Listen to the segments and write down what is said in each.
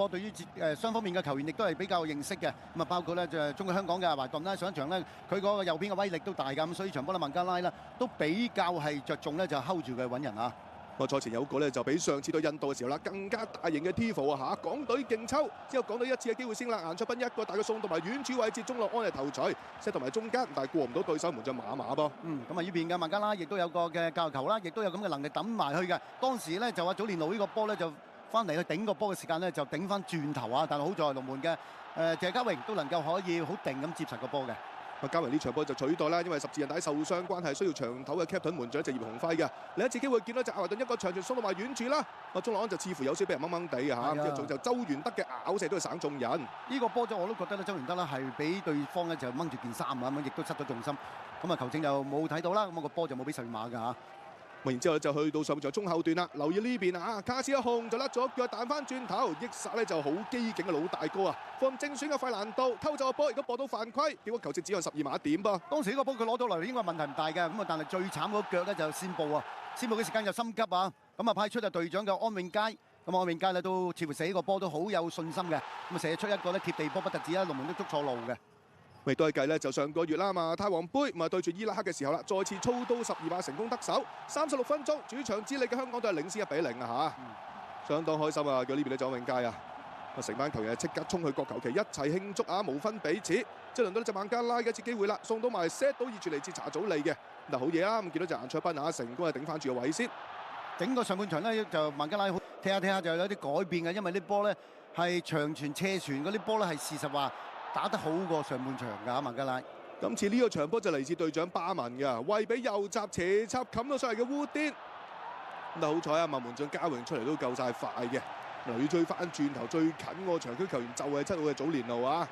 波，對於雙方面嘅球員亦都係比較認識嘅。咁啊，包括咧就中國香港嘅華頓啦，上一場咧佢嗰個右邊嘅威力都大㗎，咁所以場波咧孟加拉咧都比較係着重咧就 hold 住佢揾人啊。賽前有個咧就比上次對印度嘅時候啦更加大型嘅 Tifo 啊嚇，港隊勁抽之後港隊一次嘅機會先啦，顏卓斌一個大嘅送到埋遠處位置，鍾樂安係頭槌 set 同埋中間，但係過唔到對手門將馬馬噃。咁啊呢邊嘅孟加拉亦都有個嘅教球啦，亦都有咁嘅能力抌埋去嘅。當時咧就話祖連奴呢個波咧就翻嚟去頂個波嘅時間咧就頂翻轉頭啊，但係好在龍門嘅謝家榮都能夠可以好定咁接實個波嘅。加維呢場波就取代啦，因為十字韌帶受傷關係，需要長頭嘅 Captain 門將就葉鴻輝嘅。另一次機會見到就阿華頓一個長傳送到埋遠處啦，鍾樂安就似乎有少俾人掹掹地嘅嚇，之後仲就周元德嘅咬射都係省中人。呢個波就我都覺得咧，周元德咧係俾對方咧就掹住件衫啊，咁亦都失咗重心。咁啊球證又冇睇到啦，咁個波就冇俾十二碼㗎嚇。然之後就去到上半場中後段啦，留意呢邊啊，卡斯一控就甩咗腳彈翻轉頭，益殺咧就好機警嘅老大哥啊，放正選嘅費蘭道偷走個波，如果播到犯規，結果球證只有12碼點噃。當時呢個波佢攞到嚟應該問題唔大嘅，咁啊但係最慘嗰腳咧就先報啊，先報嘅時間就心急啊，咁啊派出就隊長嘅安永佳，咁安永佳咧都似乎死呢個波都好有信心嘅，咁啊射出一個咧貼地波不特止啦，龍門都捉錯路嘅。咪都係計咧，就上個月啦嘛，泰皇杯咪對住伊拉克嘅時候啦，再次操刀12碼成功得手，36分鐘主場之利嘅香港隊係領先1-0啊嚇，相當開心啊！叫呢邊嘅左永佳啊，成班球員即刻衝去國球旗一齊慶祝啊，無分彼此。即係輪到呢隻孟加拉嘅一次機會啦，送到埋 set 到熱住嚟自查祖利嘅，嗱好嘢啦！咁見到隻顏卓斌啊，成功係頂翻住個位先。整個上半場咧就孟加拉踢下踢下就有啲改變嘅，因為啲波咧係長傳斜傳嗰啲波咧係事實話打得好過上半場㗎，孟加拉。今次呢個場波就嚟自隊長巴文㗎，為俾右閘斜插冚到上嚟嘅烏甸。但好彩啊，孟門將嘉榮出嚟都夠晒快嘅，嗱要追翻轉頭最近個場區球員就係7號嘅祖連奴啊，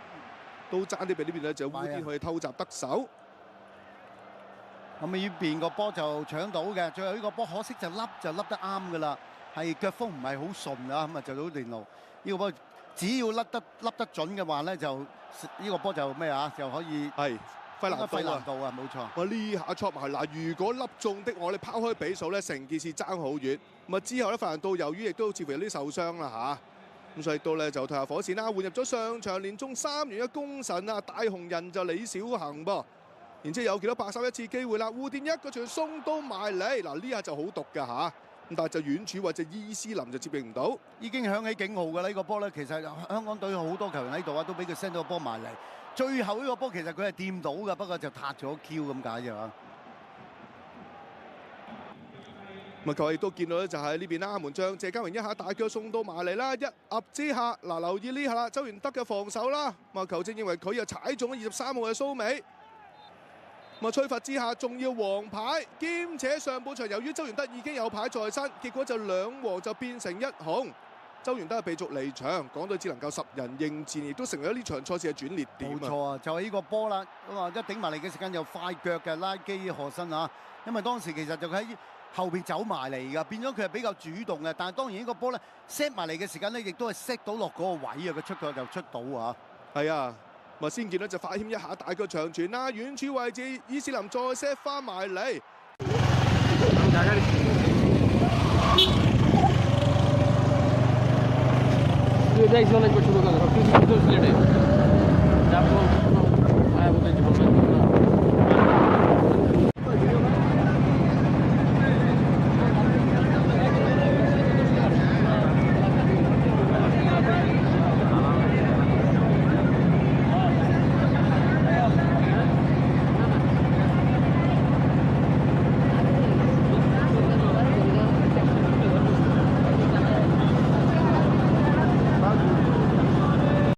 都爭啲俾呢邊咧就烏甸可以偷襲得手。咁呢邊個波就搶到嘅，最後呢個波可惜就笠得啱㗎啦，係腳風唔係好順啊，咁啊就祖連奴呢個波。只要笠得準嘅話咧，就呢個波就咩啊？就可以係費蘭道啊，冇錯。我呢下戳埋嗱，如果笠中的我哋拋開比數咧，成件事爭好遠。咁啊之後咧，費蘭道由於亦都似乎有啲受傷啦嚇，咁所以到咧就退下火線啦，換入咗上場連中3元嘅功臣啊，大紅人就李小恒噃。然之後有幾多白手一次機會啦，烏甸一個傳送到埋嚟，嗱呢下就好毒㗎嚇。但係就遠處或者伊斯林就接應唔到，已經響起警號㗎啦！呢個波咧，其實香港隊好多球員喺度啊，都俾佢 send 到個波埋嚟。最後呢個波其實佢係掂到㗎，不過就撻咗 Q 咁解啫嘛。咁啊，球亦都見到咧，就係呢邊啦，門將謝家榮一下大腳送到埋嚟啦，一壓之下，嗱留意呢下啦，周元德嘅防守啦，咁啊球證認為佢又踩中咗23號嘅蘇美。咁啊，吹罰之下，仲要黃牌，兼且上半場由於周元德已經有牌在身，結果就2黃就變成1紅。周元德係被逐離場，港隊只能夠10人應戰，亦都成為咗呢場賽事嘅轉捩點啊！冇錯啊，就係呢個波啦，咁啊一頂埋嚟嘅時間又快腳嘅拉基荷森啊，因為當時其實就喺後邊走埋嚟㗎，變咗佢係比較主動嘅，但係當然呢個波咧 set 埋嚟嘅時間咧，亦都係 set 到落嗰個位啊，佢出腳就出到啊！係啊。咪先見到就快謙一下大腳長傳啦，遠處位置伊斯林再 set 翻埋嚟。जायचं नाही कशी बघा